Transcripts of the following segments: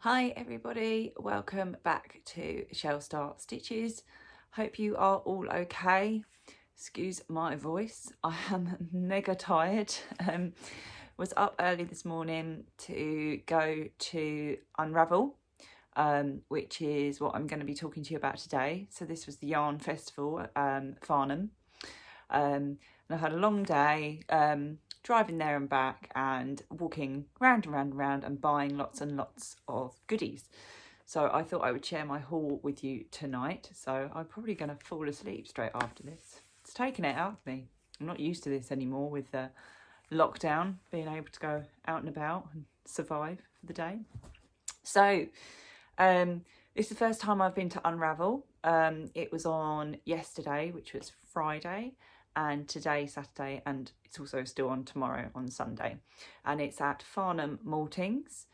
Hi everybody, welcome back to Shell Start Stitches. Hope you are all okay. Excuse my voice, I am mega tired. Was up early this morning to go to Unravel, which is what I'm going to be talking to you about today. So this was the Yarn Festival at Farnham. And I had a long day driving there and back and walking round and round and round and buying lots and lots of goodies. So I thought I would share my haul with you tonight. So I'm probably going to fall asleep straight after this. It's taken it out of me. I'm not used to this anymore with lockdown, being able to go out and about and survive for the day. So it's the first time I've been to Unravel. It was on yesterday, which was Friday, and today, Saturday, and it's also still on tomorrow, on Sunday. And it's at Farnham Maltings.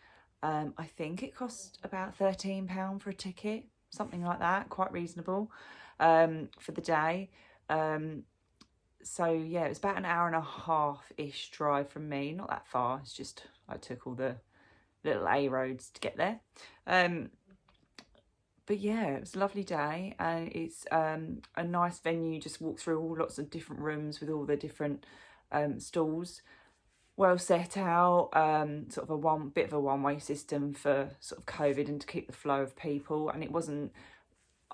I think it cost about £13 for a ticket, something like that, quite reasonable for the day. So yeah, it was about an hour and a half-ish drive from me, not that far. It's just I took all the little A roads to get there. But yeah, it was a lovely day, and it's a nice venue. Just walk through all lots of different rooms with all the different stalls, well set out, sort of a bit of a one-way system for sort of COVID and to keep the flow of people. And it wasn't,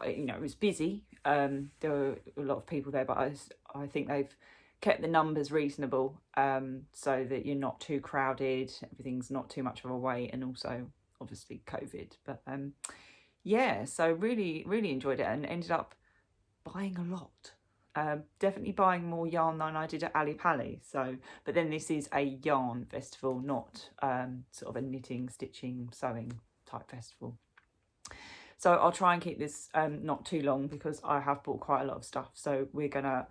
you know, it was busy. There were a lot of people there, but I think they've kept the numbers reasonable, so that you're not too crowded, everything's not too much of a wait, and also obviously COVID. But yeah, so really enjoyed it and ended up buying a lot. Definitely buying more yarn than I did at Ali Pali. So, but then this is a yarn festival, not sort of a knitting, stitching, sewing type festival. So I'll try and keep this not too long because I have bought quite a lot of stuff. So we're gonna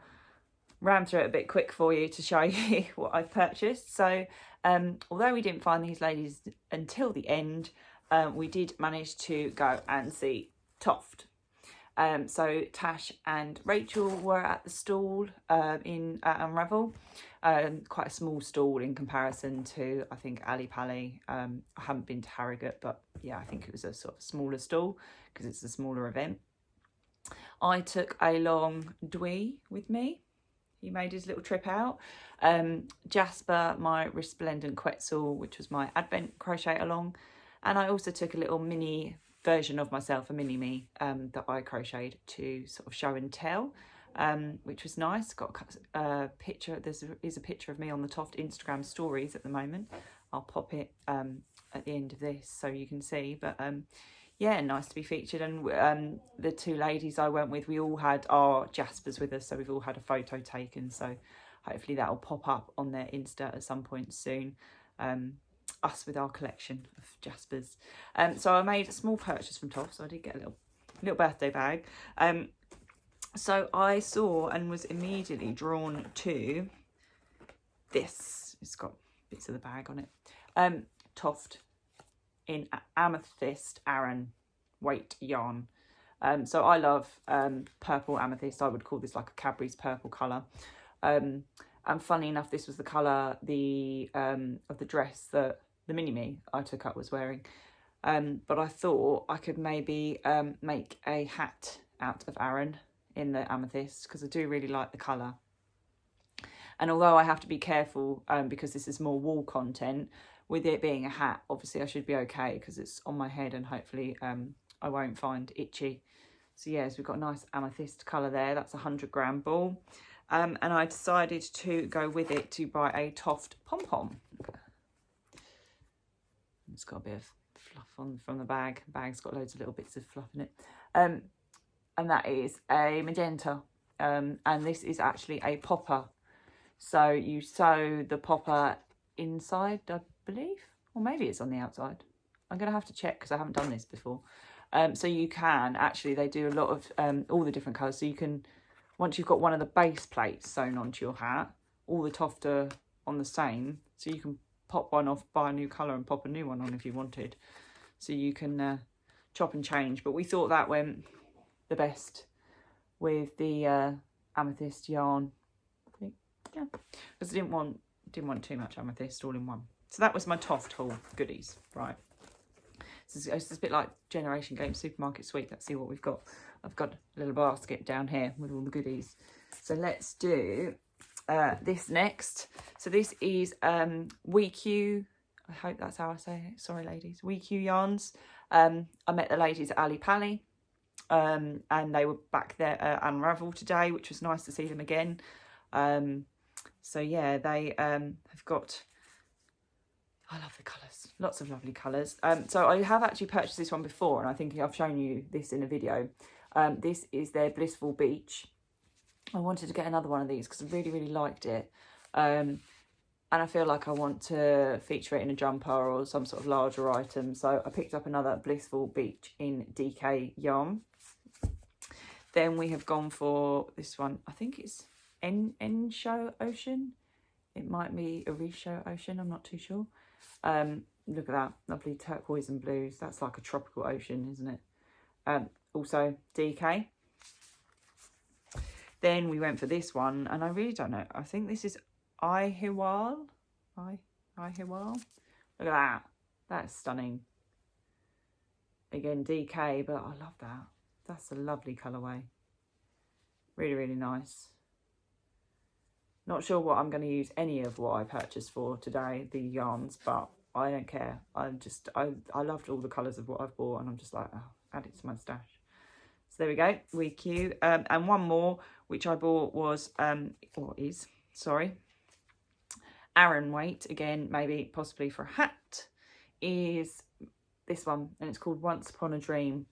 ram through it a bit quick for you to show you what I've purchased. So although we didn't find these ladies until the end, we did manage to go and see Toft. So Tash and Rachel were at the stall in Unravel. Quite a small stall in comparison to, I think, Ali Pali. I haven't been to Harrogate, but yeah, I think it was a sort of smaller stall because it's a smaller event. I took along Dwee with me. He made his little trip out. Jasper, my resplendent Quetzal, which was my Advent crochet along. And I also took a little mini version of myself, a mini-me, that I crocheted to sort of show and tell, which was nice. Got a picture, is a picture of me on the Toft Instagram stories at the moment. I'll pop it at the end of this so you can see. But yeah, nice to be featured. And the two ladies I went with, we all had our Jaspers with us, so we've all had a photo taken. So hopefully that'll pop up on their Insta at some point soon. Us with our collection of Jaspers. So I made a small purchase from Toft, so I did get a little birthday bag. So I saw and was immediately drawn to this. It's got bits of the bag on it. Toft in Amethyst Aran weight yarn. So I love purple amethyst. I would call this like a Cadbury's purple colour. And funny enough, this was the colour of the dress that the mini-me I took up was wearing. But I thought I could maybe make a hat out of Aran in the amethyst because I do really like the colour. And although I have to be careful because this is more wool content, with it being a hat, obviously I should be okay because it's on my head and hopefully I won't find itchy. So yes, we've got a nice amethyst colour there. That's a 100-gram ball. And I decided to go with it to buy a Toft pom-pom. It's got a bit of fluff on from the bag. The bag's got loads of little bits of fluff in it. And that is a magenta. And this is actually a popper. So you sew the popper inside, I believe. Or maybe it's on the outside. I'm going to have to check because I haven't done this before. So you can, actually, they do a lot of all the different colours. So you can, once you've got one of the base plates sewn onto your hat, all the Toft are on the same. So you can pop one off, buy a new colour and pop a new one on if you wanted. So you can chop and change. But we thought that went the best with the amethyst yarn. I think, yeah, because I didn't want too much amethyst all in one. So that was my Toft haul goodies, right? It's a bit like Generation Game Supermarket Sweep. Let's see what we've got. I've got a little basket down here with all the goodies. So let's do this next. So this is Weku. I hope that's how I say it. Sorry, ladies. Weku yarns. I met the ladies at Ali Pally, and they were back there at Unravel today, which was nice to see them again. So yeah, they have got, I love the colours, lots of lovely colours. So I have actually purchased this one before, and I think I've shown you this in a video. This is their Blissful Beach. I wanted to get another one of these because I really, really liked it. And I feel like I want to feature it in a jumper or some sort of larger item. So I picked up another Blissful Beach in DK yarn. Then we have gone for this one. I think it's Show Ocean. It might be a Show Ocean. I'm not too sure. Look at that. Lovely turquoise and blues. That's like a tropical ocean, isn't it? Also DK. Then we went for this one. And I really don't know. I think this is Ihiwal. Ihiwal. Look at that. That's stunning. Again, DK, but I love that. That's a lovely colourway. Really, really nice. Not sure what I'm going to use any of what I purchased for today, the yarns, but I don't care. I loved all the colours of what I've bought, and I'm just like, oh, add it to my stash. So there we go, Weku. And one more, which I bought was, Aran weight, again, maybe possibly for a hat, is this one, and it's called Once Upon a Dream.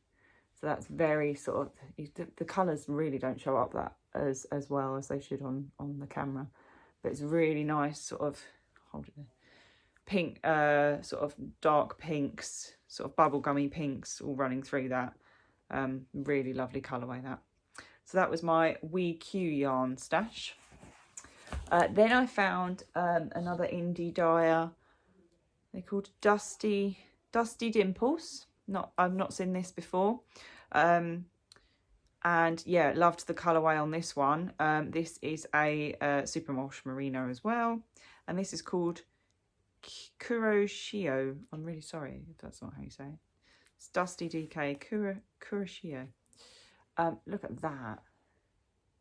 So that's very sort of, the colours really don't show up that as well as they should on the camera, but it's really nice sort of, hold it there, pink, sort of dark pinks, sort of bubblegummy pinks all running through that. Really lovely colourway that. So that was my Weku yarn stash. Then I found another indie dyer. They're called Dusty Dimples. I've not seen this before. And yeah, loved the colourway on this one. This is a superwash merino as well. And this is called Kuroshio. I'm really sorry if that's not how you say it. It's Dusty DK Kuroshio. Look at that.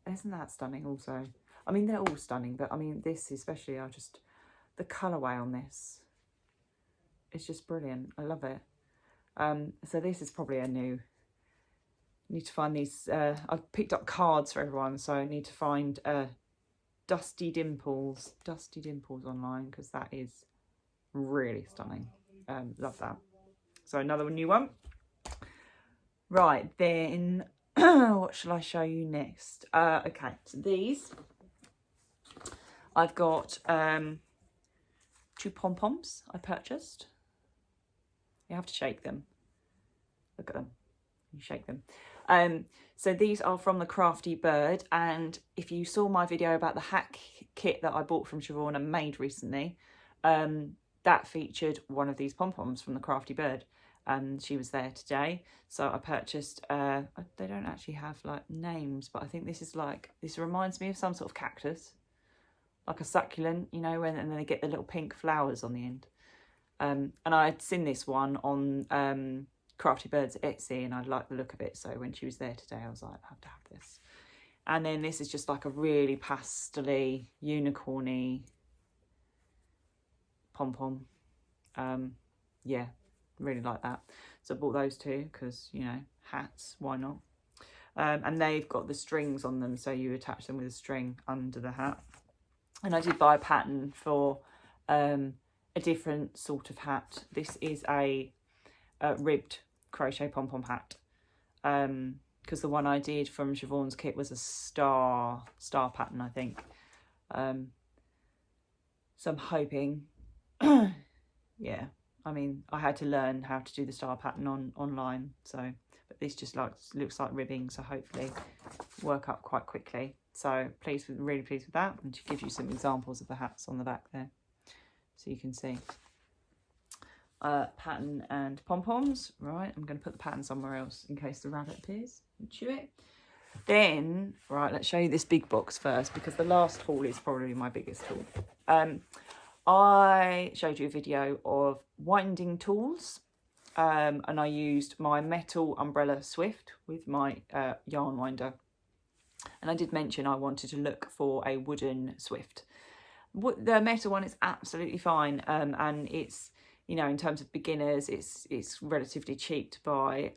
Isn't that stunning also? I mean, they're all stunning, but I mean, this especially, the colourway on this is just brilliant. I love it. So this is probably a new, need to find these, I've picked up cards for everyone, so I need to find Dusty Dimples online, because that is really stunning. Love that. So another new one. Right, then, what shall I show you next? Okay, so these, I've got 2 pom-poms I purchased. You have to shake them. Look at them. You shake them. So these are from the Crafty Bird, and if you saw my video about the hack kit that I bought from Siobhan and made recently, that featured one of these pom-poms from the Crafty Bird, and she was there today. So I purchased, they don't actually have like names, but I think this reminds me of some sort of cactus, like a succulent, you know, and then they get the little pink flowers on the end. And I'd seen this one on Crafty Bird's Etsy, and I liked the look of it. So when she was there today, I was like, I have to have this. And then this is just like a really pastel-y, unicorny pom-pom. Yeah, really like that. So I bought those two because, you know, hats, why not? And they've got the strings on them, so you attach them with a string under the hat. And I did buy a pattern for a different sort of hat. This is a ribbed crochet pom-pom hat, because the one I did from Siobhan's kit was a star pattern, I think. So I'm hoping, yeah, I mean, I had to learn how to do the star pattern online, so, but this just looks like ribbing, so hopefully work up quite quickly. So really pleased with that. And she gives you some examples of the hats on the back there, so you can see. Pattern and pom-poms. Right, I'm going to put the pattern somewhere else in case the rabbit appears and chew it. Then, right, let's show you this big box first, because the last haul is probably my biggest haul. I showed you a video of winding tools, and I used my metal umbrella Swift with my yarn winder. And I did mention I wanted to look for a wooden Swift. The metal one is absolutely fine, and it's, you know, in terms of beginners, it's relatively cheap to buy.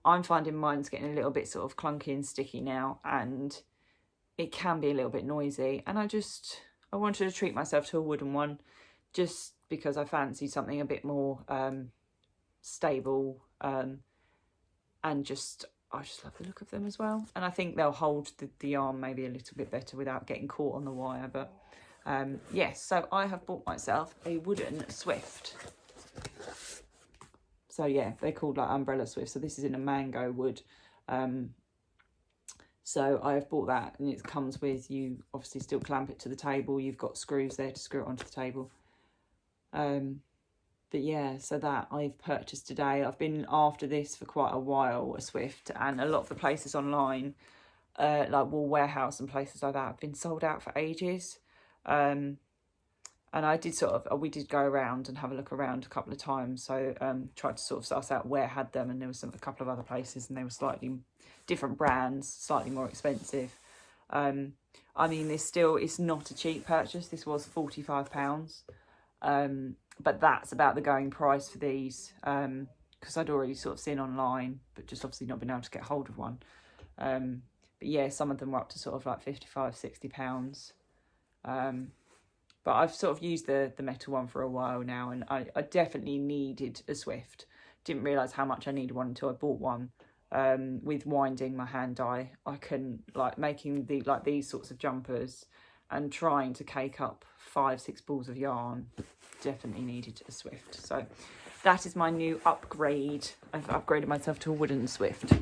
I'm finding mine's getting a little bit sort of clunky and sticky now, and it can be a little bit noisy. And I wanted to treat myself to a wooden one, just because I fancied something a bit more stable, and I just love the look of them as well. And I think they'll hold the yarn maybe a little bit better without getting caught on the wire. But yes, so I have bought myself a wooden Swift. So yeah, they're called like umbrella Swift. So this is in a mango wood. So I have bought that, and it comes with, you obviously still clamp it to the table. You've got screws there to screw it onto the table. But yeah, so that I've purchased today. I've been after this for quite a while, a Swift, and a lot of the places online, like Wool Warehouse and places like that, have been sold out for ages. And I did we did go around and have a look around a couple of times. So tried to sort of suss out where had them, and there was a couple of other places, and they were slightly different brands, slightly more expensive. I mean, it's not a cheap purchase. This was £45. But that's about the going price for these, because I'd already sort of seen online, but just obviously not been able to get hold of one. But yeah, some of them were up to sort of like £55-60. But I've sort of used the metal one for a while now, and I definitely needed a Swift. Didn't realise how much I needed one until I bought one. With winding my hand dye, I can, like, making these sorts of jumpers and trying to cake up 5-6 balls of yarn, definitely needed a Swift. So that is my new upgrade. I've upgraded myself to a wooden Swift.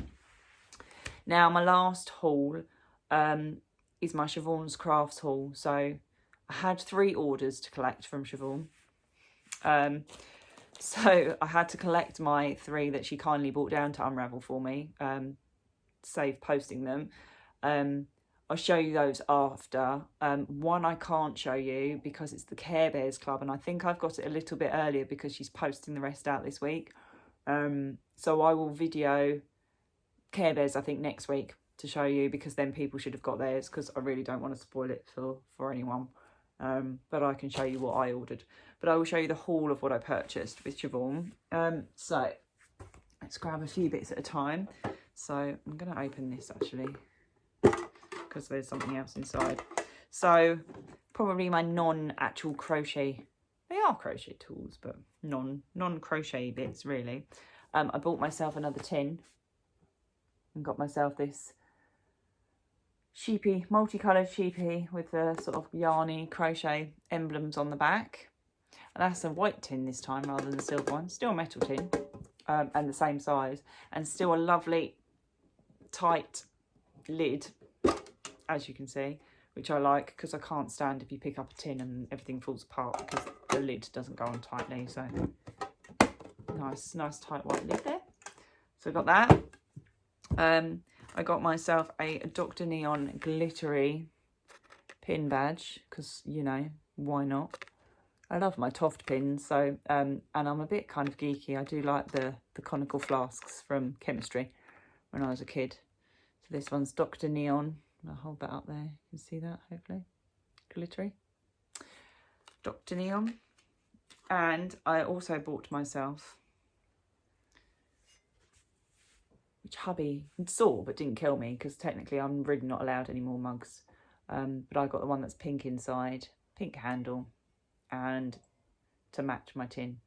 Now my last haul is my Siobhanscrafts haul. So I had 3 orders to collect from Siobhan. So I had to collect my 3 that she kindly brought down to Unravel for me, save posting them. I'll show you those after. One I can't show you because it's the Care Bears Club, and I think I've got it a little bit earlier because she's posting the rest out this week. So I will video Care Bears, I think, next week to show you, because then people should have got theirs, because I really don't want to spoil it for anyone. But I can show you what I ordered. But I will show you the haul of what I purchased with Siobhan. So let's grab a few bits at a time. So I'm going to open this actually, because there's something else inside. So probably my non-actual crochet. They are crochet tools, but non-crochet bits really. I bought myself another tin and got myself this sheepy, multicoloured sheepy with the sort of yarny crochet emblems on the back. And that's a white tin this time rather than the silver one. Still a metal tin, and the same size, and still a lovely tight lid, as you can see, which I like, because I can't stand if you pick up a tin and everything falls apart because the lid doesn't go on tightly. So nice tight white lid there. So I got that. I got myself a Dr. Neon glittery pin badge, because, you know, why not? I love my Toft pins, so and I'm a bit kind of geeky. I do like the conical flasks from chemistry when I was a kid. So this one's Dr. Neon. I'll hold that up there. You can see that, hopefully. Glittery. Dr. Neon. And I also bought myself, which hubby saw but didn't kill me, because technically I'm really not allowed any more mugs. But I got the one that's pink inside, pink handle, and to match my tin.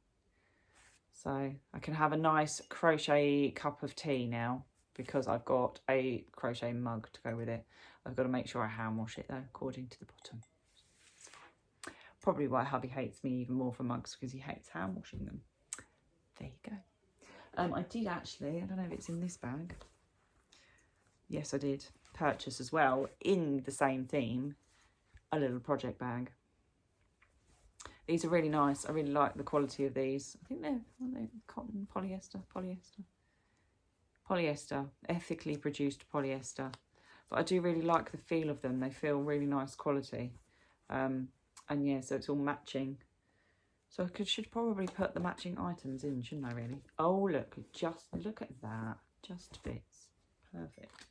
So I can have a nice crochet cup of tea now, because I've got a crochet mug to go with it. I've got to make sure I hand wash it though, according to the bottom. Probably why hubby hates me even more for mugs, because he hates hand washing them. There you go. I did actually, I don't know if it's in this bag. Yes, I did purchase as well, in the same theme, a little project bag. These are really nice. I really like the quality of these. I think they're cotton, polyester, ethically produced polyester. But I do really like the feel of them. They feel really nice quality. And yeah, so it's all matching. So I should probably put the matching items in, shouldn't I really? Oh, look, just look at that. Just fits. Perfect.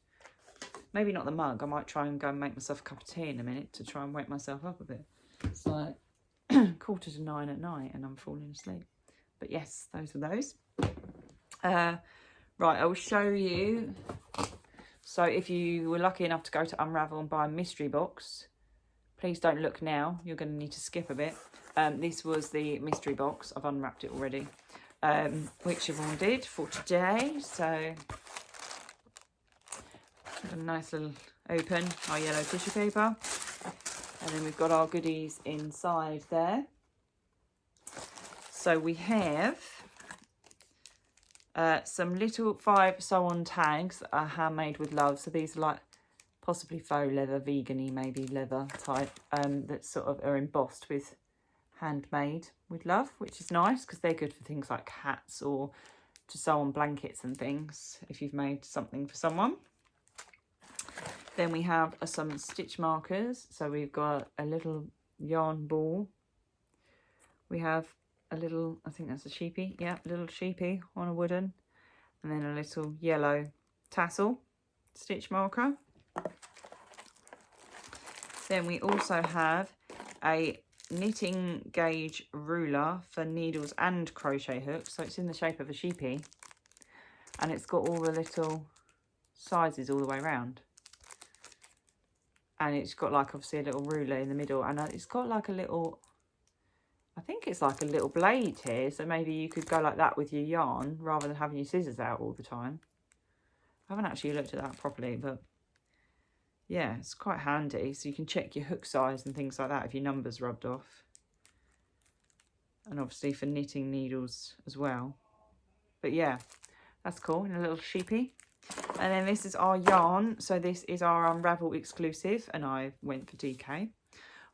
Maybe not the mug. I might try and go and make myself a cup of tea in a minute to try and wake myself up a bit. It's like 8:45 at night and I'm falling asleep. But yes, those are those. Right, I will show you. So if you were lucky enough to go to Unravel and buy a mystery box, please don't look now. You're going to need to skip a bit. This was the mystery box. I've unwrapped it already, which Siobhan did for today. So a nice little open, our yellow tissue paper. And then we've got our goodies inside there. So we have some little 5 sew-on tags that are handmade with love. So these are like possibly faux leather, vegan-y maybe leather type, that sort of are embossed with handmade with love, which is nice because they're good for things like hats or to sew on blankets and things if you've made something for someone. Then we have some stitch markers. So we've got a little yarn ball. We have a little, I think that's a sheepy, yeah, a little sheepy on a wooden, and then a little yellow tassel stitch marker. Then we also have a knitting gauge ruler for needles and crochet hooks. So it's in the shape of a sheepy, and it's got all the little sizes all the way around. And it's got like obviously a little ruler in the middle, and it's got like a little, I think it's like a little blade here, so maybe you could go like that with your yarn rather than having your scissors out all the time. I haven't actually looked at that properly, but yeah, it's quite handy. So you can check your hook size and things like that if your number's rubbed off. And obviously for knitting needles as well. But yeah, that's cool, in a little sheepy. And then this is our yarn. So this is our Unravel exclusive, and I went for DK.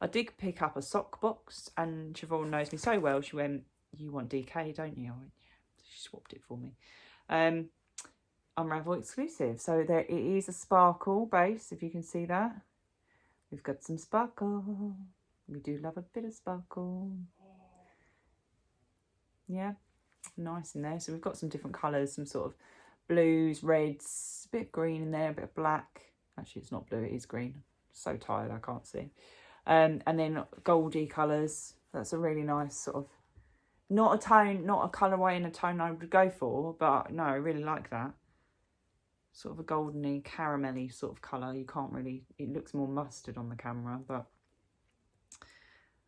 I did pick up a sock box, and Siobhan knows me so well. She went, "You want DK, don't you?" I went, "Yeah." She swapped it for me. Unravel exclusive. So there it is, a sparkle base, if you can see that. We've got some sparkle. We do love a bit of sparkle. Yeah, nice in there. So we've got some different colours, some sort of blues, reds, a bit of green in there, a bit of black. Actually, it's not blue, it is green. I'm so tired, I can't see. And then goldy colours. That's a really nice sort of, not a tone, not a colourway and a tone I would go for, but no, I really like that. Sort of a goldeny, caramelly sort of colour. You can't really, it looks more mustard on the camera, but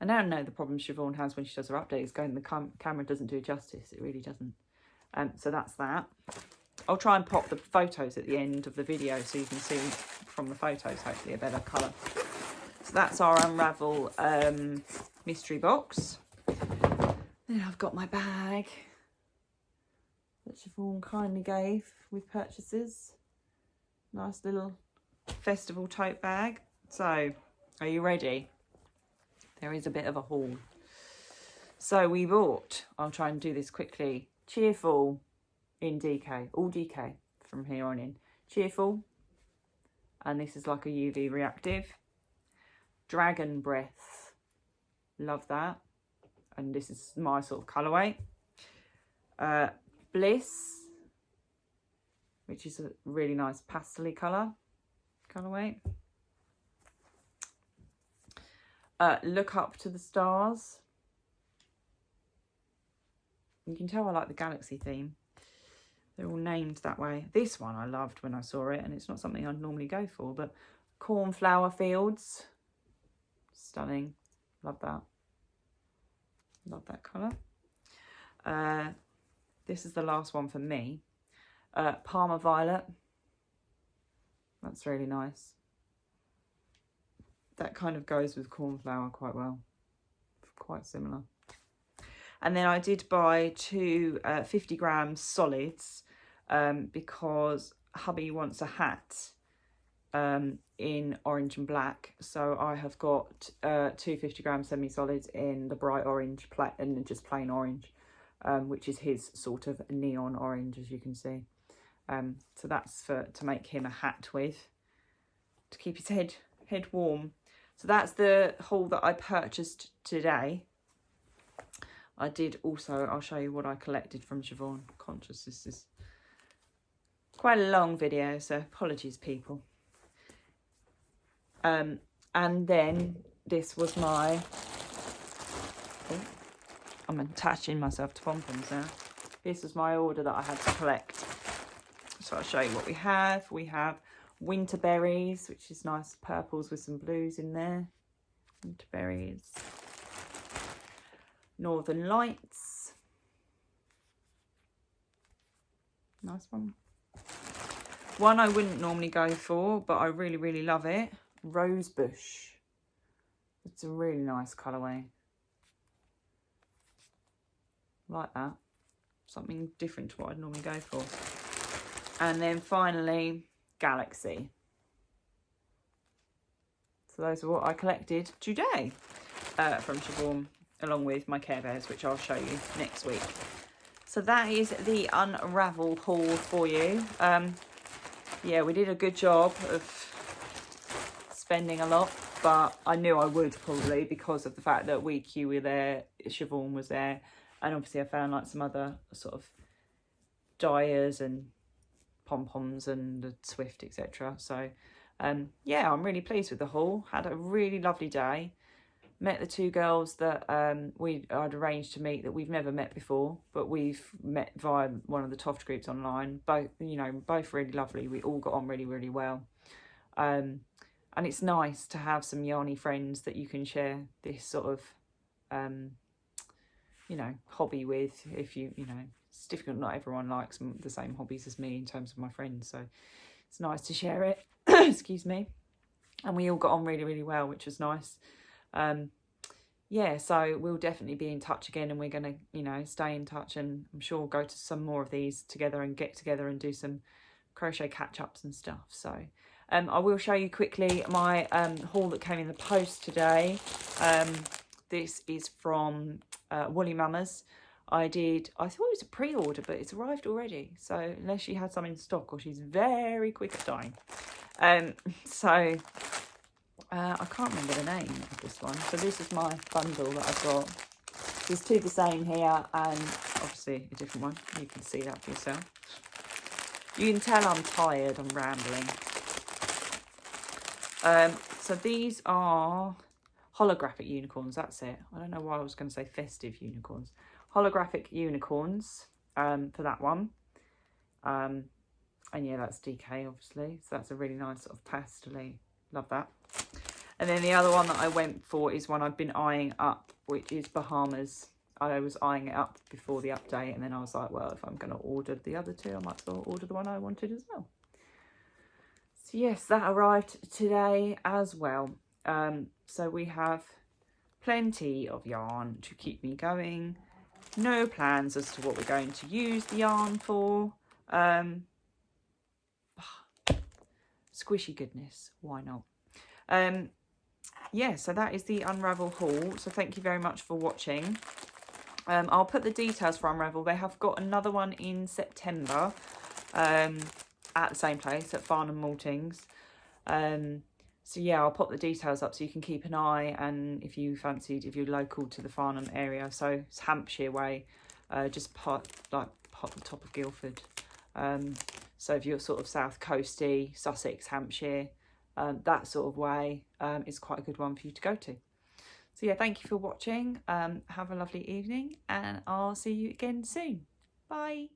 I now know the problem Siobhan has when she does her updates, going the camera doesn't do it justice. It really doesn't. So that's that. I'll try and pop the photos at the end of the video so you can see from the photos, hopefully, a better colour. So that's our Unravel mystery box. Then I've got my bag that Siobhan kindly gave with purchases. Nice little festival tote bag. So, are you ready? There is a bit of a haul. So we bought, I'll try and do this quickly, Cheerful in DK, all DK from here on in. Cheerful, and this is like a UV reactive. Dragon Breath, love that. And this is my sort of colourway. Bliss, which is a really nice pastel-y colourway. Look Up to the Stars. You can tell I like the galaxy theme. They're all named that way. This one I loved when I saw it, and it's not something I'd normally go for, but Cornflower Fields. Stunning. Love that. Love that colour. This is the last one for me. Parma Violet. That's really nice. That kind of goes with cornflower quite well. Quite similar. And then I did buy two 50 gram solids because hubby wants a hat in orange and black. So I have got two 50 gram semi-solids in the bright orange and just plain orange, which is his sort of neon orange, as you can see. So that's to make him a hat with, to keep his head warm. So that's the haul that I purchased today. I did also, I'll show you what I collected from Siobhan. Conscious this is quite a long video, so apologies people. And then this was my, oh, I'm attaching myself to pom-poms now. This was my order that I had to collect. So I'll show you what we have. We have winter berries, which is nice purples with some blues in there. Winter berries. Northern Lights. Nice one. One I wouldn't normally go for, but I really, really love it. Rosebush. It's a really nice colourway. Like that. Something different to what I'd normally go for. And then finally, Galaxy. So those are what I collected today from Siobhan, along with my Care Bears, which I'll show you next week. So that is the Unravel haul for you. Yeah, we did a good job of spending a lot, but I knew I would probably because of the fact that Weku were there, Siobhan was there, and obviously I found like some other sort of dyers and pom-poms and the Swift, etc. So yeah, I'm really pleased with the haul. Had a really lovely day. Met the two girls that I'd arranged to meet that we've never met before, but we've met via one of the Toft groups online. Both, you know, both really lovely. We all got on really, really well. And it's nice to have some yarny friends that you can share this sort of, you know, hobby with. If you know, it's difficult. Not everyone likes the same hobbies as me in terms of my friends. So it's nice to share it. Excuse me. And we all got on really, really well, which was nice. Yeah, so we'll definitely be in touch again, and we're going to, you know, stay in touch, and I'm sure we'll go to some more of these together and get together and do some crochet catch-ups and stuff. So I will show you quickly my haul that came in the post today. This is from Woolly Mamas. I thought it was a pre-order, but it's arrived already, so unless she had some in stock, or she's very quick at dying. I can't remember the name of this one. So this is my bundle that I've got. There's two the same here, and obviously a different one. You can see that for yourself. You can tell I'm tired, I'm rambling. So these are holographic unicorns, that's it. I don't know why I was going to say festive unicorns. Holographic unicorns for that one. And yeah, that's DK, obviously. So that's a really nice sort of pastel-y. Love that. And then the other one that I went for is one I've been eyeing up, which is Bahamas. I was eyeing it up before the update, and then I was like, well, if I'm going to order the other two, I might as well order the one I wanted as well. So yes, that arrived today as well. So we have plenty of yarn to keep me going. No plans as to what we're going to use the yarn for. Squishy goodness, why not? Yeah, so that is the Unravel haul. So thank you very much for watching. I'll put the details for Unravel. They have got another one in September at the same place at Farnham Maltings. So yeah, I'll pop the details up so you can keep an eye, and if you fancied, if you're local to the Farnham area, so it's Hampshire way, just the top of Guildford. So if you're sort of south coasty, Sussex, Hampshire, that sort of way is quite a good one for you to go to. So yeah, thank you for watching. Have a lovely evening, and I'll see you again soon. Bye.